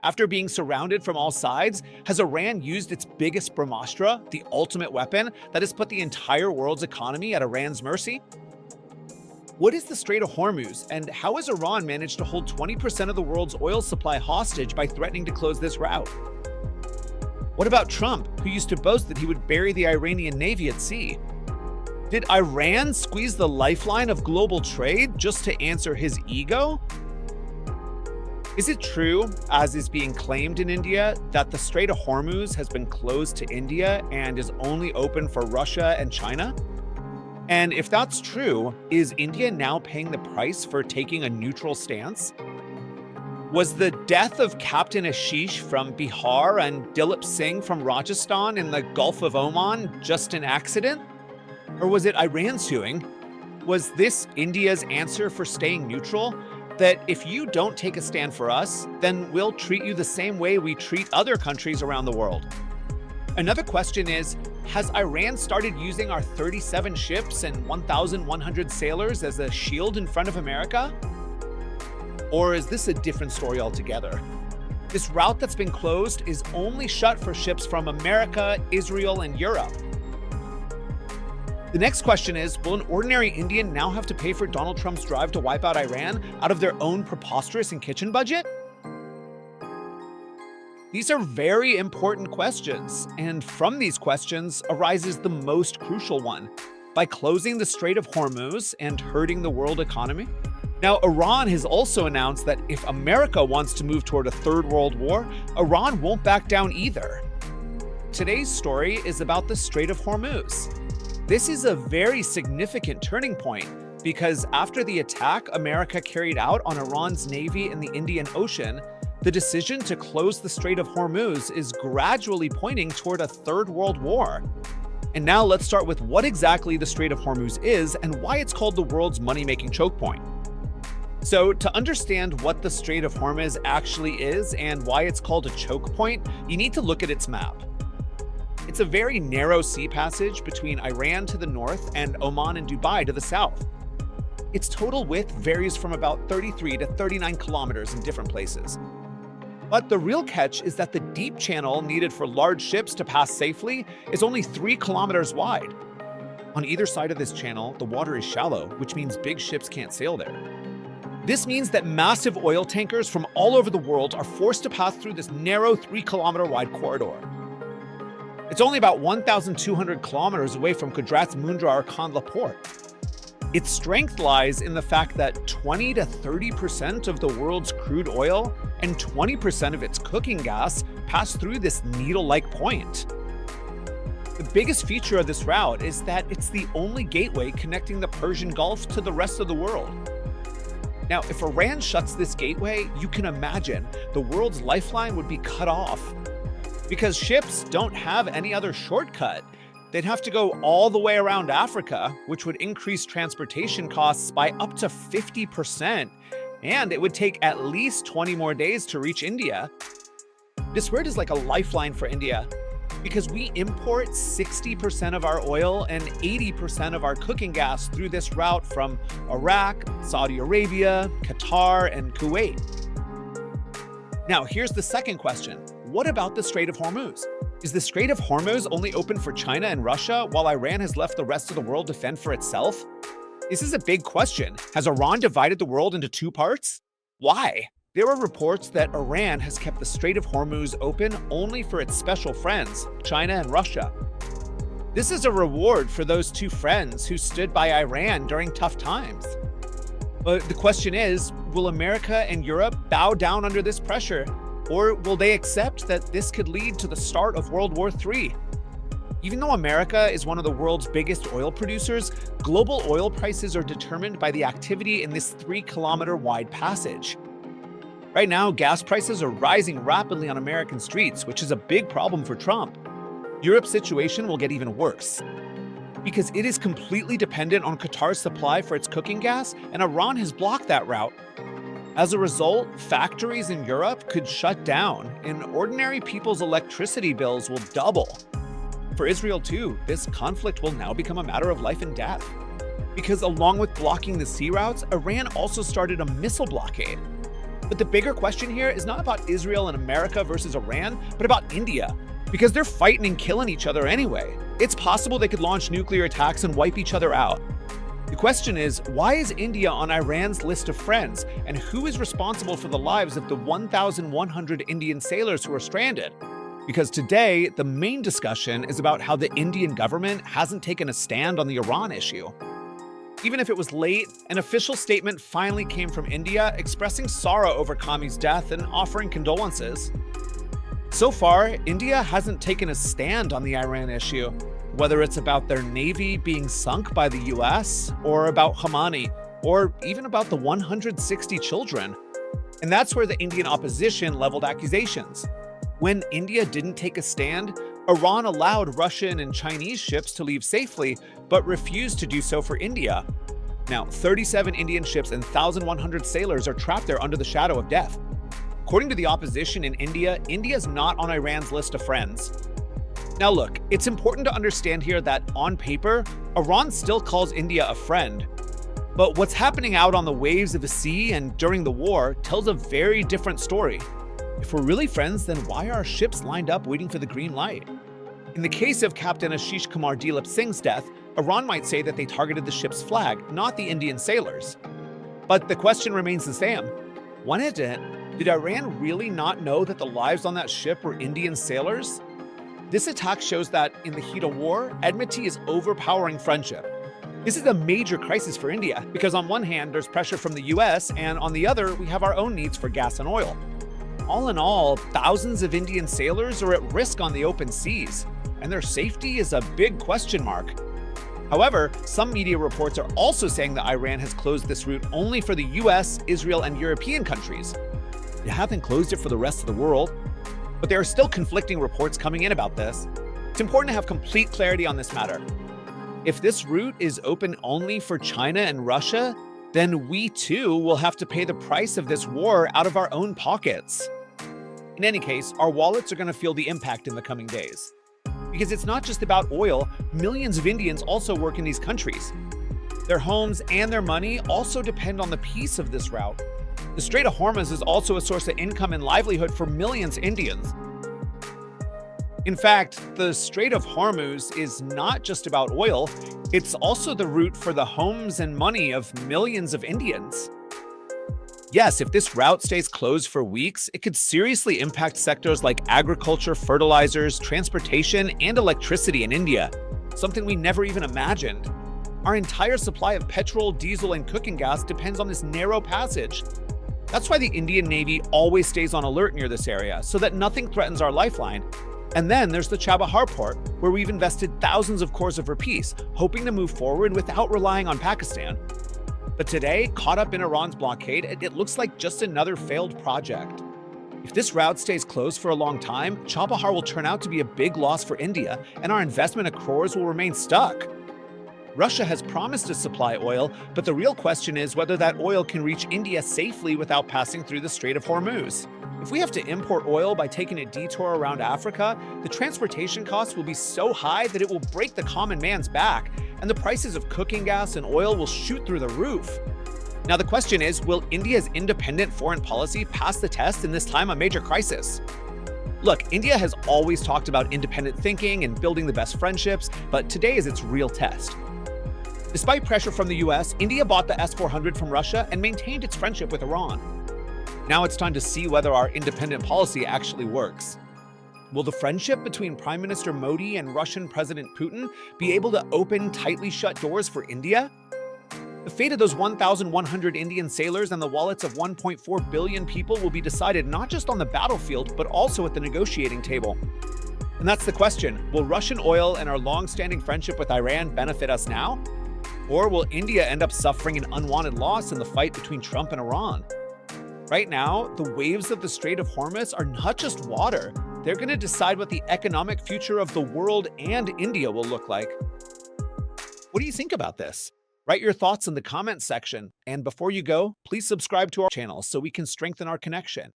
After being surrounded from all sides, has Iran used its biggest Brahmastra, the ultimate weapon that has put the entire world's economy at Iran's mercy? What is the Strait of Hormuz, and how has Iran managed to hold 20% of the world's oil supply hostage by threatening to close this route? What about Trump, who used to boast that he would bury the Iranian Navy at sea? Did Iran squeeze the lifeline of global trade just to answer his ego? Is it true, as is being claimed in India, that the Strait of Hormuz has been closed to India and is only open for Russia and China? And if that's true, is India now paying the price for taking a neutral stance? Was the death of Captain Ashish from Bihar and Dilip Singh from Rajasthan in the Gulf of Oman just an accident? Or was it Iran's doing? Was this India's answer for staying neutral? That if you don't take a stand for us, then we'll treat you the same way we treat other countries around the world. Another question is, has Iran started using our 37 ships and 1,100 sailors as a shield in front of America? Or is this a different story altogether? This route that's been closed is only shut for ships from America, Israel, and Europe. The next question is, will an ordinary Indian now have to pay for Donald Trump's drive to wipe out Iran out of their own preposterous and kitchen budget? These are very important questions, and from these questions arises the most crucial one. By closing the Strait of Hormuz and hurting the world economy? Now, Iran has also announced that if America wants to move toward a third world war, Iran won't back down either. Today's story is about the Strait of Hormuz. This is a very significant turning point because after the attack America carried out on Iran's navy in the Indian Ocean, the decision to close the Strait of Hormuz is gradually pointing toward a third world war. And now let's start with what exactly the Strait of Hormuz is and why it's called the world's money-making choke point. So to understand what the Strait of Hormuz actually is and why it's called a choke point, you need to look at its map. It's a very narrow sea passage between Iran to the north and Oman and Dubai to the south. Its total width varies from about 33 to 39 kilometers in different places. But the real catch is that the deep channel needed for large ships to pass safely is only 3 kilometers wide. On either side of this channel, the water is shallow, which means big ships can't sail there. This means that massive oil tankers from all over the world are forced to pass through this narrow 3-kilometer wide corridor. It's only about 1,200 kilometers away from Gujarat's Mundra or Kandla port. Its strength lies in the fact that 20 to 30% of the world's crude oil and 20% of its cooking gas pass through this needle-like point. The biggest feature of this route is that it's the only gateway connecting the Persian Gulf to the rest of the world. Now, if Iran shuts this gateway, you can imagine the world's lifeline would be cut off. Because ships don't have any other shortcut. They'd have to go all the way around Africa, which would increase transportation costs by up to 50%, and it would take at least 20 more days to reach India. This route is like a lifeline for India, because we import 60% of our oil and 80% of our cooking gas through this route from Iraq, Saudi Arabia, Qatar, and Kuwait. Now, here's the second question. What about the Strait of Hormuz? Is the Strait of Hormuz only open for China and Russia while Iran has left the rest of the world to fend for itself? This is a big question. Has Iran divided the world into two parts? Why? There are reports that Iran has kept the Strait of Hormuz open only for its special friends, China and Russia. This is a reward for those two friends who stood by Iran during tough times. But the question is, will America and Europe bow down under this pressure? Or will they accept that this could lead to the start of World War III? Even though America is one of the world's biggest oil producers, global oil prices are determined by the activity in this 3-kilometer wide passage. Right now, gas prices are rising rapidly on American streets, which is a big problem for Trump. Europe's situation will get even worse, because it is completely dependent on Qatar's supply for its cooking gas, and Iran has blocked that route. As a result, factories in Europe could shut down, and ordinary people's electricity bills will double. For Israel too, this conflict will now become a matter of life and death. Because along with blocking the sea routes, Iran also started a missile blockade. But the bigger question here is not about Israel and America versus Iran, but about India. Because they're fighting and killing each other anyway. It's possible they could launch nuclear attacks and wipe each other out. The question is, why is India on Iran's list of friends? And who is responsible for the lives of the 1,100 Indian sailors who are stranded? Because today, the main discussion is about how the Indian government hasn't taken a stand on the Iran issue. Even if it was late, an official statement finally came from India expressing sorrow over Khamenei's death and offering condolences. So far, India hasn't taken a stand on the Iran issue, whether it's about their navy being sunk by the US, or about Khamenei, or even about the 160 children. And that's where the Indian opposition leveled accusations. When India didn't take a stand, Iran allowed Russian and Chinese ships to leave safely, but refused to do so for India. Now, 37 Indian ships and 1,100 sailors are trapped there under the shadow of death. According to the opposition in India, India's not on Iran's list of friends. Now look, it's important to understand here that on paper, Iran still calls India a friend. But what's happening out on the waves of the sea and during the war tells a very different story. If we're really friends, then why are our ships lined up waiting for the green light? In the case of Captain Ashish Kumar Dilip Singh's death, Iran might say that they targeted the ship's flag, not the Indian sailors. But the question remains the same. Did Iran really not know that the lives on that ship were Indian sailors? This attack shows that, in the heat of war, enmity is overpowering friendship. This is a major crisis for India, because on one hand, there's pressure from the US, and on the other, we have our own needs for gas and oil. All in all, thousands of Indian sailors are at risk on the open seas, and their safety is a big question mark. However, some media reports are also saying that Iran has closed this route only for the US, Israel, and European countries. They haven't closed it for the rest of the world. But there are still conflicting reports coming in about this. It's important to have complete clarity on this matter. If this route is open only for China and Russia, then we too will have to pay the price of this war out of our own pockets. In any case, our wallets are going to feel the impact in the coming days. Because it's not just about oil, millions of Indians also work in these countries. Their homes and their money also depend on the peace of this route. The Strait of Hormuz is also a source of income and livelihood for millions of Indians. In fact, the Strait of Hormuz is not just about oil, it's also the route for the homes and money of millions of Indians. Yes, if this route stays closed for weeks, it could seriously impact sectors like agriculture, fertilizers, transportation, and electricity in India, something we never even imagined. Our entire supply of petrol, diesel, and cooking gas depends on this narrow passage. That's why the Indian Navy always stays on alert near this area, so that nothing threatens our lifeline. And then there's the Chabahar port, where we've invested thousands of crores of rupees, hoping to move forward without relying on Pakistan. But today, caught up in Iran's blockade, it looks like just another failed project. If this route stays closed for a long time, Chabahar will turn out to be a big loss for India, and our investment of crores will remain stuck. Russia has promised to supply oil, but the real question is whether that oil can reach India safely without passing through the Strait of Hormuz. If we have to import oil by taking a detour around Africa, the transportation costs will be so high that it will break the common man's back, and the prices of cooking gas and oil will shoot through the roof. Now the question is, will India's independent foreign policy pass the test in this time of major crisis? Look, India has always talked about independent thinking and building the best friendships, but today is its real test. Despite pressure from the US, India bought the S-400 from Russia and maintained its friendship with Iran. Now it's time to see whether our independent policy actually works. Will the friendship between Prime Minister Modi and Russian President Putin be able to open tightly shut doors for India? The fate of those 1,100 Indian sailors and the wallets of 1.4 billion people will be decided not just on the battlefield, but also at the negotiating table. And that's the question. Will Russian oil and our long-standing friendship with Iran benefit us now? Or will India end up suffering an unwanted loss in the fight between Trump and Iran? Right now, the waves of the Strait of Hormuz are not just water. They're going to decide what the economic future of the world and India will look like. What do you think about this? Write your thoughts in the comments section. And before you go, please subscribe to our channel so we can strengthen our connection.